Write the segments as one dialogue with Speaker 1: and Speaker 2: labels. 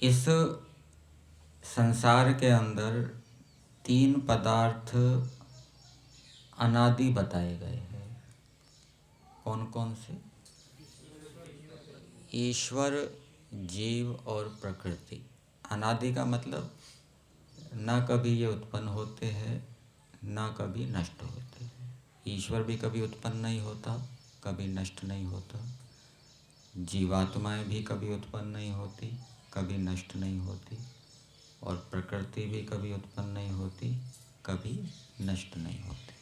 Speaker 1: इस संसार के अंदर तीन पदार्थ अनादि बताए गए हैं। कौन कौन से? ईश्वर, जीव और प्रकृति। अनादि का मतलब ना कभी ये उत्पन्न होते हैं ना कभी नष्ट होते हैं। ईश्वर भी कभी उत्पन्न नहीं होता, कभी नष्ट नहीं होता। जीवात्माएं भी कभी उत्पन्न नहीं होती, कभी नष्ट नहीं होती। और प्रकृति भी कभी उत्पन्न नहीं होती, कभी नष्ट नहीं होती।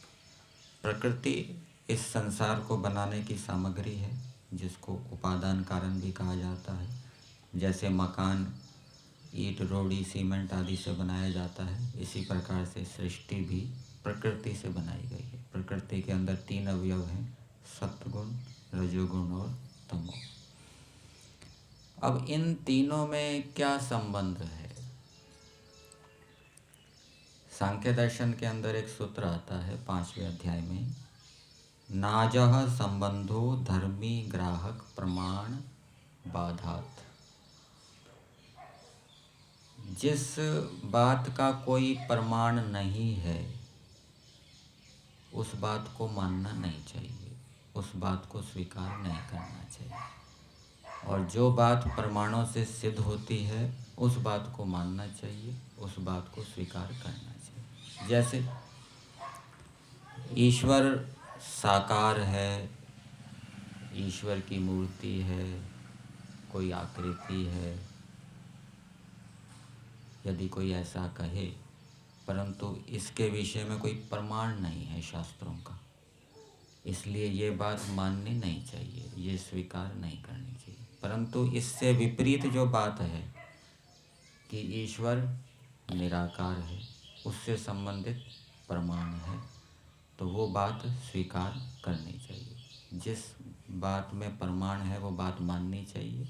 Speaker 1: प्रकृति इस संसार को बनाने की सामग्री है, जिसको उपादान कारण भी कहा जाता है। जैसे मकान ईंट, रोड़ी, सीमेंट आदि से बनाया जाता है, इसी प्रकार से सृष्टि भी प्रकृति से बनाई गई है। प्रकृति के अंदर तीन अवयव हैं, सत्वगुण, रजोगुण और तमोगुण। अब इन तीनों में क्या संबंध है? सांख्य दर्शन के अंदर एक सूत्र आता है 5वें अध्याय में, नाजः संबंधो धर्मी ग्राहक प्रमाण बाधात। जिस बात का कोई प्रमाण नहीं है उस बात को मानना नहीं चाहिए, उस बात को स्वीकार नहीं करना चाहिए। और जो बात प्रमाणों से सिद्ध होती है उस बात को मानना चाहिए, उस बात को स्वीकार करना चाहिए। जैसे ईश्वर साकार है, ईश्वर की मूर्ति है, कोई आकृति है, यदि कोई ऐसा कहे, परंतु इसके विषय में कोई प्रमाण नहीं है शास्त्रों का, इसलिए ये बात माननी नहीं चाहिए, ये स्वीकार नहीं करनी चाहिए। परंतु इससे विपरीत जो बात है कि ईश्वर निराकार है, उससे संबंधित प्रमाण है, तो वो बात स्वीकार करनी चाहिए। जिस बात में प्रमाण है वो बात माननी चाहिए,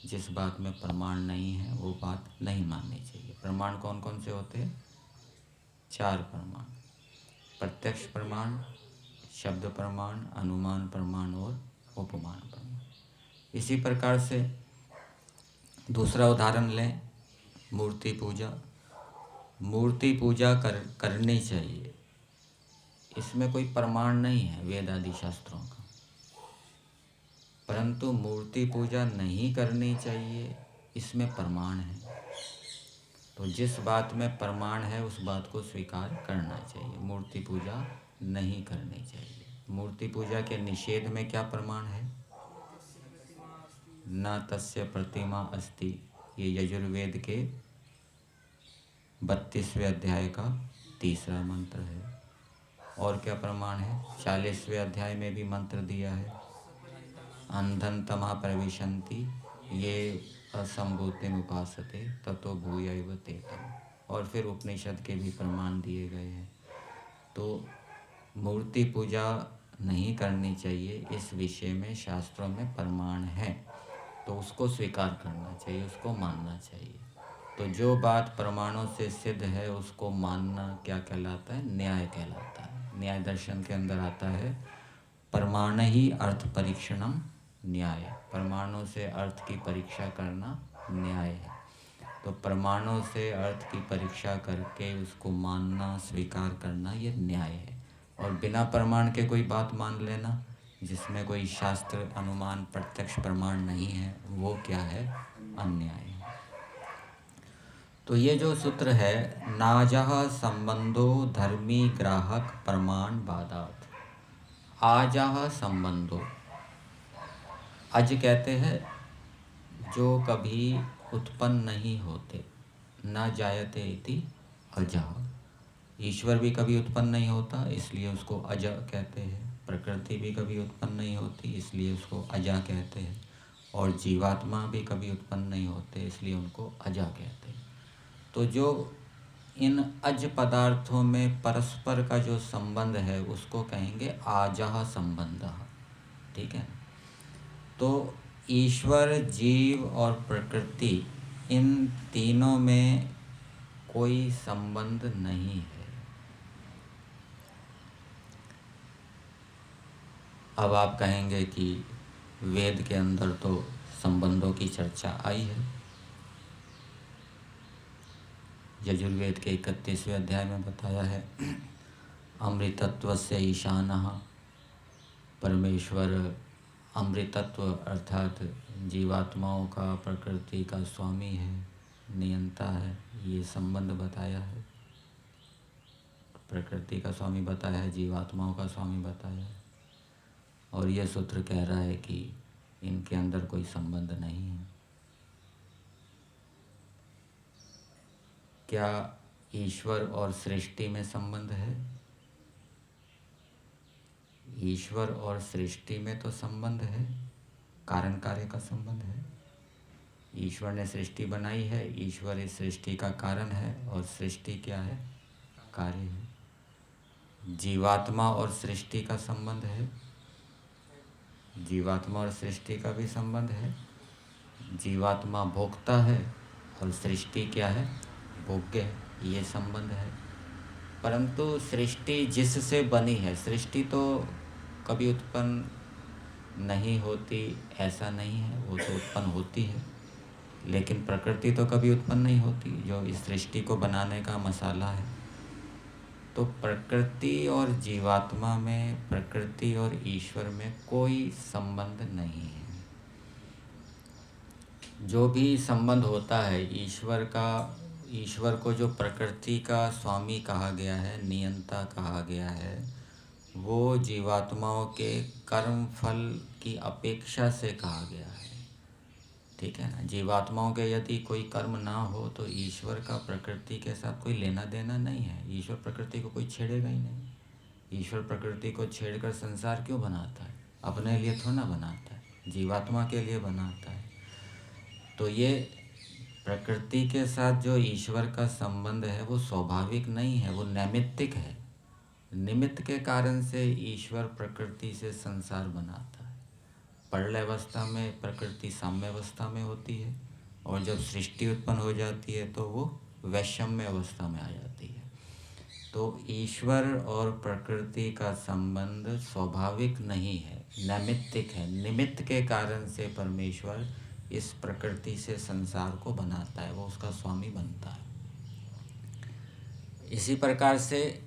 Speaker 1: जिस बात में प्रमाण नहीं है वो बात नहीं माननी चाहिए। प्रमाण कौन कौन से होते हैं? 4 प्रमाण: प्रत्यक्ष प्रमाण, शब्द प्रमाण, अनुमान प्रमाण और उपमान प्रमाण। इसी प्रकार से दूसरा उदाहरण लें, मूर्ति पूजा। मूर्ति पूजा करनी चाहिए, इसमें कोई प्रमाण नहीं है वेद आदि शास्त्रों का, परंतु मूर्ति पूजा नहीं करनी चाहिए, इसमें प्रमाण है। तो जिस बात में प्रमाण है उस बात को स्वीकार करना चाहिए, मूर्ति पूजा नहीं करनी चाहिए। मूर्ति पूजा के निषेध में क्या प्रमाण है? न तस्य प्रतिमा अस्ति, ये यजुर्वेद के 32वें अध्याय का 3रा मंत्र है। और क्या प्रमाण है? 40वें अध्याय में भी मंत्र दिया है, अंधन तमा प्रविशन्ति ये असंभूतिम उपासते ततो भूयैव तेतम्। और फिर उपनिषद के भी प्रमाण दिए गए हैं। तो मूर्ति पूजा नहीं करनी चाहिए, इस विषय में शास्त्रों में प्रमाण है, तो उसको स्वीकार करना चाहिए, उसको मानना चाहिए। तो जो बात प्रमाणों से सिद्ध है उसको मानना क्या कहलाता है? न्याय कहलाता है। न्याय दर्शन के अंदर आता है, प्रमाण ही अर्थ परीक्षणम न्याय। प्रमाणों से अर्थ की परीक्षा करना न्याय है। तो प्रमाणों से अर्थ की परीक्षा करके उसको मानना, स्वीकार करना, ये न्याय है। और बिना प्रमाण के कोई बात मान लेना, जिसमें कोई शास्त्र, अनुमान, प्रत्यक्ष प्रमाण नहीं है, वो क्या है? अन्याय है। तो ये जो सूत्र है, नाजः संबंधो धर्मी ग्राहक प्रमाण बाधात। आजः संबंधो, अज कहते हैं जो कभी उत्पन्न नहीं होते, न जायते इति अजः। ईश्वर भी कभी उत्पन्न नहीं होता, इसलिए उसको अज कहते हैं। प्रकृति भी कभी उत्पन्न नहीं होती, इसलिए उसको अजा कहते हैं। और जीवात्मा भी कभी उत्पन्न नहीं होते, इसलिए उनको अजा कहते हैं। तो जो इन अज पदार्थों में परस्पर का जो संबंध है उसको कहेंगे आजः संबंधः। ठीक है? तो ईश्वर, जीव और प्रकृति, इन तीनों में कोई संबंध नहीं है। अब आप कहेंगे कि वेद के अंदर तो संबंधों की चर्चा आई है, यजुर्वेद के 31वें अध्याय में बताया है, अमृतत्व से ईशानः, परमेश्वर अमृतत्व अर्थात जीवात्माओं का प्रकृति का स्वामी है, नियंता है, ये संबंध बताया है। प्रकृति का स्वामी बताया है, जीवात्माओं का स्वामी बताया है, और ये सूत्र कह रहा है कि इनके अंदर कोई संबंध नहीं है। क्या ईश्वर और सृष्टि में संबंध है? ईश्वर और सृष्टि में तो संबंध है, कारण कार्य का संबंध है। ईश्वर ने सृष्टि बनाई है, ईश्वर इस सृष्टि का कारण है, और सृष्टि क्या है? कार्य है। जीवात्मा और सृष्टि का संबंध है, जीवात्मा और सृष्टि का भी संबंध है। जीवात्मा भोक्ता है और सृष्टि क्या है? भोग्य है, ये संबंध है। परंतु सृष्टि जिससे बनी है, सृष्टि तो कभी उत्पन्न नहीं होती ऐसा नहीं है, वो तो उत्पन्न होती है, लेकिन प्रकृति तो कभी उत्पन्न नहीं होती, जो इस सृष्टि को बनाने का मसाला है। तो प्रकृति और जीवात्मा में, प्रकृति और ईश्वर में कोई संबंध नहीं है। जो भी संबंध होता है ईश्वर का, ईश्वर को जो प्रकृति का स्वामी कहा गया है, नियंता कहा गया है, वो जीवात्माओं के कर्म फल की अपेक्षा से कहा गया है। ठीक है ना। जीवात्माओं के यदि कोई कर्म ना हो तो ईश्वर का प्रकृति के साथ कोई लेना देना नहीं है। ईश्वर प्रकृति को कोई छेड़ेगा ही नहीं। ईश्वर प्रकृति को छेड़कर संसार क्यों बनाता है? अपने लिए थोड़ा ना बनाता है, जीवात्मा के लिए बनाता है। तो ये प्रकृति के साथ जो ईश्वर का संबंध है वो स्वाभाविक नहीं है, वो नैमित्तिक है। निमित्त के कारण से ईश्वर प्रकृति से संसार बनाता है। प्रलय अवस्था में प्रकृति साम्य अवस्था में होती है, और जब सृष्टि उत्पन्न हो जाती है तो वो वैषम्य अवस्था में आ जाती है। तो ईश्वर और प्रकृति का संबंध स्वाभाविक नहीं है, नैमित्तिक है। निमित्त के कारण से परमेश्वर इस प्रकृति से संसार को बनाता है, वो उसका स्वामी बनता है। इसी प्रकार से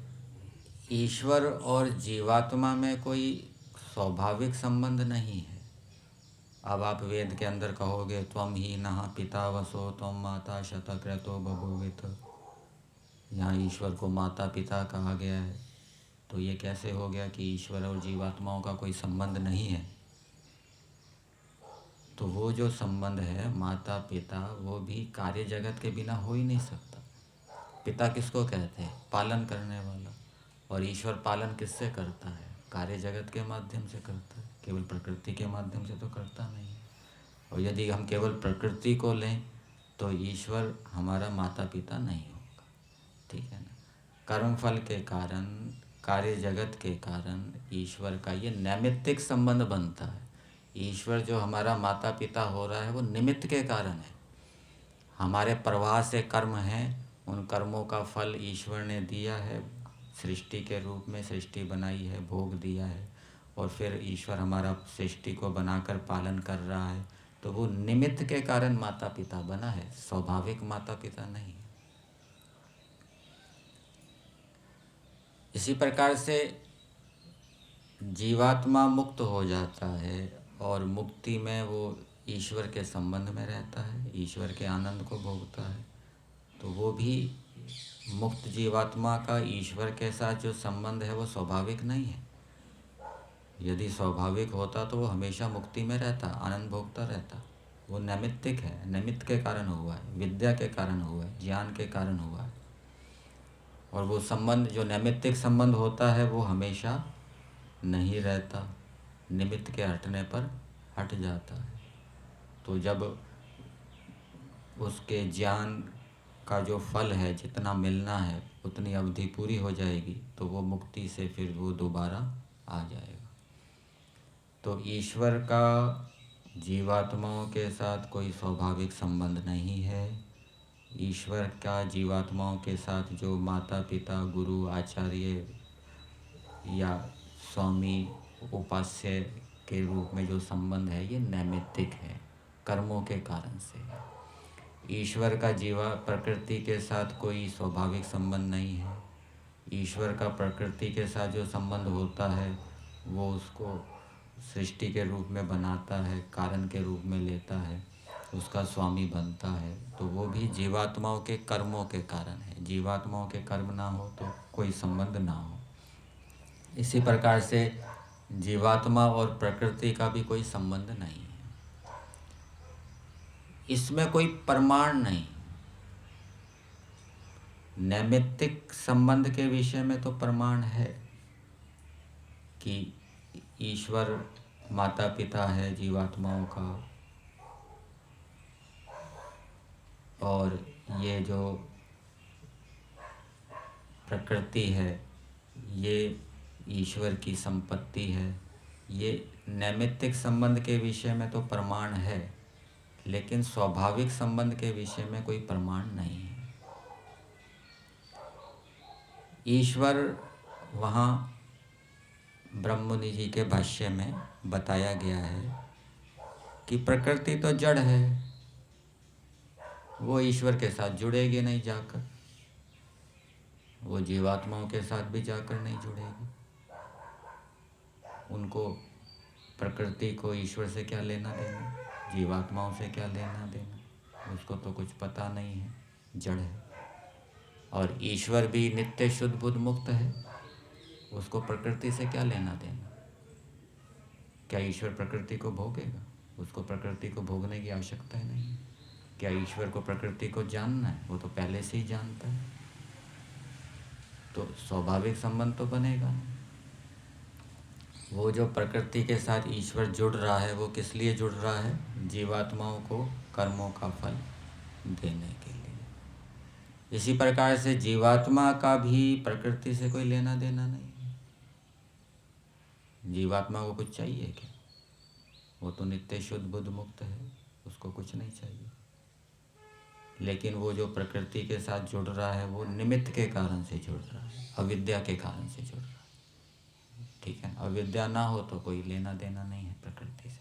Speaker 1: ईश्वर और जीवात्मा में कोई स्वाभाविक संबंध नहीं है। अब आप वेद के अंदर कहोगे त्वम ही नः पिता वसो त्वम माता शतक्रतो बभूवित, यहाँ ईश्वर को माता पिता कहा गया है, तो ये कैसे हो गया कि ईश्वर और जीवात्माओं का कोई संबंध नहीं है? तो वो जो संबंध है माता पिता, वो भी कार्य जगत के बिना हो ही नहीं सकता। पिता किसको कहते हैं? पालन करने वाला। और ईश्वर पालन किससे करता है? कार्य जगत के माध्यम से करता है, केवल प्रकृति के माध्यम से तो करता नहीं है। और यदि हम केवल प्रकृति को लें तो ईश्वर हमारा माता पिता नहीं होगा। ठीक है ना। कर्मफल के कारण, कार्य जगत के कारण ईश्वर का ये नैमित्तिक संबंध बनता है। ईश्वर जो हमारा माता पिता हो रहा है वो निमित्त के कारण है। हमारे प्रवाह से कर्म हैं, उन कर्मों का फल ईश्वर ने दिया है, सृष्टि के रूप में सृष्टि बनाई है, भोग दिया है, और फिर ईश्वर हमारा सृष्टि को बनाकर पालन कर रहा है। तो वो निमित्त के कारण माता पिता बना है, स्वाभाविक माता पिता नहीं। इसी प्रकार से जीवात्मा मुक्त हो जाता है, और मुक्ति में वो ईश्वर के संबंध में रहता है, ईश्वर के आनंद को भोगता है। तो वो भी मुक्त जीवात्मा का ईश्वर के साथ जो संबंध है वो स्वाभाविक नहीं है। यदि स्वाभाविक होता तो वो हमेशा मुक्ति में रहता, आनंद भोगता रहता। वो नैमित्तिक है, निमित्त के कारण हुआ है, विद्या के कारण हुआ है, ज्ञान के कारण हुआ है। और वो संबंध जो नैमित्तिक संबंध होता है वो हमेशा नहीं रहता, निमित्त के हटने पर हट जाता है। तो जब उसके ज्ञान का जो फल है, जितना मिलना है उतनी अवधि पूरी हो जाएगी, तो वो मुक्ति से फिर वो दोबारा आ जाएगा। तो ईश्वर का जीवात्माओं के साथ कोई स्वाभाविक संबंध नहीं है। ईश्वर का जीवात्माओं के साथ जो माता पिता, गुरु, आचार्य या स्वामी, उपास्य के रूप में जो संबंध है ये नैमित्तिक है, कर्मों के कारण से। ईश्वर का जीवा प्रकृति के साथ कोई स्वाभाविक संबंध नहीं है। ईश्वर का प्रकृति के साथ जो संबंध होता है वो उसको सृष्टि के रूप में बनाता है, कारण के रूप में लेता है, उसका स्वामी बनता है। तो वो भी जीवात्माओं के कर्मों के कारण है। जीवात्माओं के कर्म ना हो तो कोई संबंध ना हो। इसी प्रकार से जीवात्मा और प्रकृति का भी कोई संबंध नहीं है। इसमें कोई प्रमाण नहीं। नैमित्तिक संबंध के विषय में तो प्रमाण है कि ईश्वर माता पिता है जीवात्माओं का, और ये जो प्रकृति है ये ईश्वर की संपत्ति है। ये नैमित्तिक संबंध के विषय में तो प्रमाण है, लेकिन स्वाभाविक संबंध के विषय में कोई प्रमाण नहीं है। ईश्वर वहाँ ब्रह्ममुनि जी के भाष्य में बताया गया है कि प्रकृति तो जड़ है, वो ईश्वर के साथ जुड़ेगी नहीं जाकर, वो जीवात्माओं के साथ भी जाकर नहीं जुड़ेगी। उनको प्रकृति को ईश्वर से क्या लेना देना, जीवात्माओं से क्या लेना देना, उसको तो कुछ पता नहीं है, जड़ है। और ईश्वर भी नित्य शुद्ध बुद्ध मुक्त है, उसको प्रकृति से क्या लेना देना। क्या ईश्वर प्रकृति को भोगेगा? उसको प्रकृति को भोगने की आवश्यकता ही नहीं। क्या ईश्वर को प्रकृति को जानना है? वो तो पहले से ही जानता है। तो स्वाभाविक संबंध तो बनेगा नहीं। वो जो प्रकृति के साथ ईश्वर जुड़ रहा है वो किस लिए जुड़ रहा है? जीवात्माओं को कर्मों का फल देने के लिए। इसी प्रकार से जीवात्मा का भी प्रकृति से कोई लेना देना नहीं है। जीवात्मा को कुछ चाहिए क्या? वो तो नित्य शुद्ध बुद्ध मुक्त है, उसको कुछ नहीं चाहिए। लेकिन वो जो प्रकृति के साथ जुड़ रहा है वो निमित्त के कारण से जुड़ रहा है, अविद्या के कारण से जुड़ रहा है। ठीक है, अविद्या ना हो तो कोई लेना देना नहीं है प्रकृति से।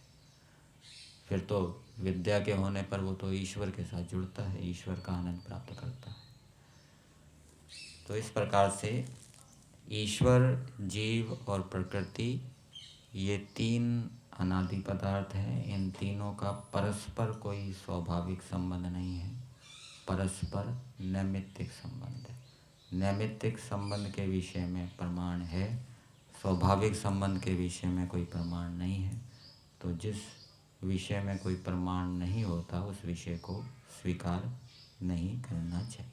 Speaker 1: फिर तो विद्या के होने पर वो तो ईश्वर के साथ जुड़ता है, ईश्वर का आनंद प्राप्त करता है। तो इस प्रकार से ईश्वर, जीव और प्रकृति ये तीन अनादि पदार्थ हैं। इन तीनों का परस्पर कोई स्वाभाविक संबंध नहीं है, परस्पर नैमित्तिक संबंध है। नैमित्तिक संबंध के विषय में प्रमाण है, स्वाभाविक संबंध के विषय में कोई प्रमाण नहीं है। तो जिस विषय में कोई प्रमाण नहीं होता उस विषय को स्वीकार नहीं करना चाहिए।